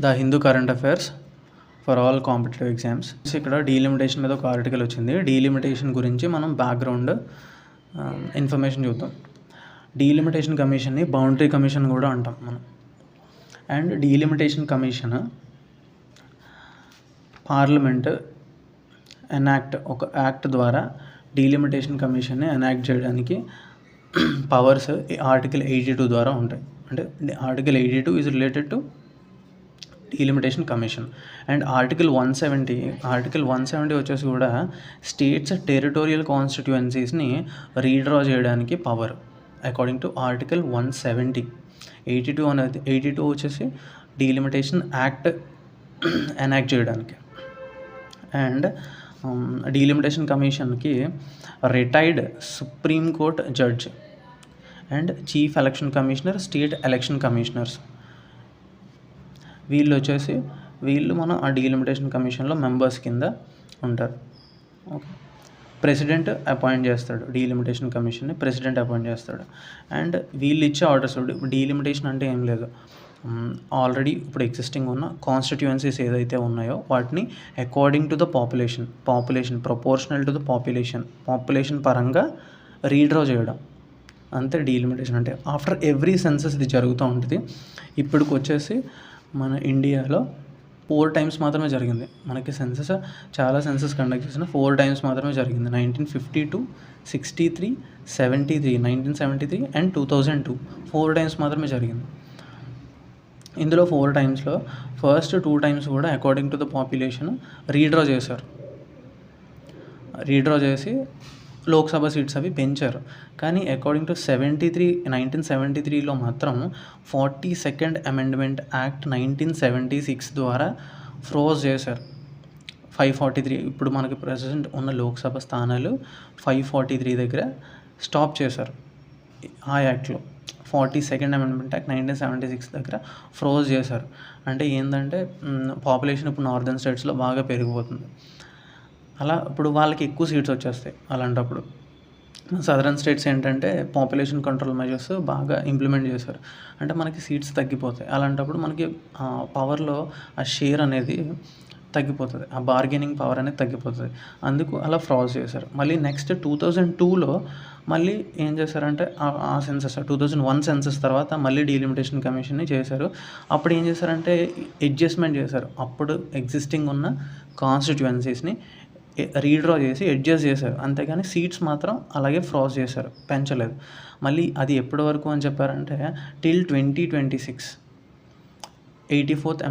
The Hindu current affairs for all competitive exams. ఇక్కడ delimitation మీద ఒక ఆర్టికల్ వచ్చింది. డీలిమిటేషన్ గురించి మనం బ్యాక్గ్రౌండ్ ఇన్ఫర్మేషన్ చూద్దాం. డీలిమిటేషన్ కమిషన్ని బౌండరీ కమిషన్ కూడా అంటాం మనం. అండ్ డీలిమిటేషన్ కమిషన్ పార్లమెంట్ ఒక యాక్ట్ ద్వారా డీలిమిటేషన్ కమిషన్ని ఎనాక్ట్ చేయడానికి పవర్స్ ఆర్టికల్ 82 ద్వారా ఉంటాయి. అంటే article 82 is related to delimitation commission. And article 170 వచ్చేసి కూడా స్టేట్స్ టెరిటోరియల్ కాన్స్టిట్యుయెన్సీస్ని రీడ్రా చేయడానికి పవర్ అకార్డింగ్ టు ఆర్టికల్ 170. 82 వచ్చేసి డీలిమిటేషన్ యాక్ట్ ఎనాక్ట్ చేయడానికి. అండ్ డీలిమిటేషన్ కమిషన్కి retired supreme court judge and chief election commissioner, state election commissioners వీళ్ళు మన ఆ delimitation కమిషన్లో మెంబర్స్ కింద ఉంటారు. ఓకే, ప్రెసిడెంట్ అపాయింట్ చేస్తాడు. డీలిమిటేషన్ కమిషన్ని ప్రెసిడెంట్ అపాయింట్ చేస్తాడు. అండ్ వీళ్ళు ఇచ్చే ఆర్డర్స్, డీలిమిటేషన్ అంటే ఏం లేదు, ఆల్రెడీ ఇప్పుడు ఎగ్జిస్టింగ్ ఉన్న కాన్స్టిట్యుయెన్సీస్ ఏదైతే ఉన్నాయో వాటిని according to the population proportional to the population పరంగా రీడ్రా చేయడం, అంతే డీలిమిటేషన్ అంటే. ఆఫ్టర్ ఎవ్రీ సెన్సస్ ఇది జరుగుతూ ఉంటుంది. ఇప్పటికి వచ్చేసి మన ఇండియాలో 4 times మాత్రమే జరిగింది. మనకి చాలా సెన్సస్ కండక్ట్ చేసిన 4 times మాత్రమే జరిగింది. 1952, 63, 73, 1973 అండ్ 2002 4 times మాత్రమే జరిగింది. ఇందులో 4 timesలో ఫస్ట్ 2 times కూడా according to the population redraw చేసి లోక్సభ సీట్స్ అవి పెంచారు. కానీ అకార్డింగ్ టు 1973లో మాత్రం 42nd అమెండ్మెంట్ యాక్ట్ 1976 ద్వారా ఫ్రోజ్ చేశారు. 543 ఇప్పుడు మనకి ప్రెసెంట్ ఉన్న లోక్సభ స్థానాలు 543 దగ్గర స్టాప్ చేశారు. ఆ యాక్ట్లో 42nd అమెండ్మెంట్ యాక్ట్ 1976 దగ్గర ఫ్రోజ్ చేశారు. అంటే ఏంటంటే పాపులేషన్ ఇప్పుడు నార్దర్న్ స్టేట్స్లో బాగా పెరిగిపోతుంది. అలా ఇప్పుడు వాళ్ళకి ఎక్కువ సీట్స్ వచ్చేస్తాయి. అలాంటప్పుడు సదరన్ స్టేట్స్ ఏంటంటే పాపులేషన్ కంట్రోల్ మెజర్స్ బాగా ఇంప్లిమెంట్ చేశారు. అంటే మనకి సీట్స్ తగ్గిపోతాయి. అలాంటప్పుడు మనకి పవర్లో ఆ షేర్ అనేది తగ్గిపోతుంది, ఆ బార్గెనింగ్ పవర్ అనేది తగ్గిపోతుంది. అందుకు అలా ఫ్రాజ్ చేశారు. మళ్ళీ నెక్స్ట్ 2002లో మళ్ళీ ఏం చేశారంటే ఆ సెన్సస్ 2001 సెన్సస్ తర్వాత మళ్ళీ డీలిమిటేషన్ కమిషన్ని చేశారు. అప్పుడు ఏం చేశారంటే అడ్జస్ట్మెంట్ చేశారు. అప్పుడు ఎగ్జిస్టింగ్ ఉన్న కాన్స్టిట్యుయెన్సీస్ని రీడ్రా చేసి అడ్జస్ట్ చేశారు. అంతేగాని సీట్స్ మాత్రం అలాగే ఫ్రాజ్ చేశారు, పెంచలేదు. మళ్ళీ అది ఎప్పటి వరకు అని చెప్పారంటే టిల్ 2026 84th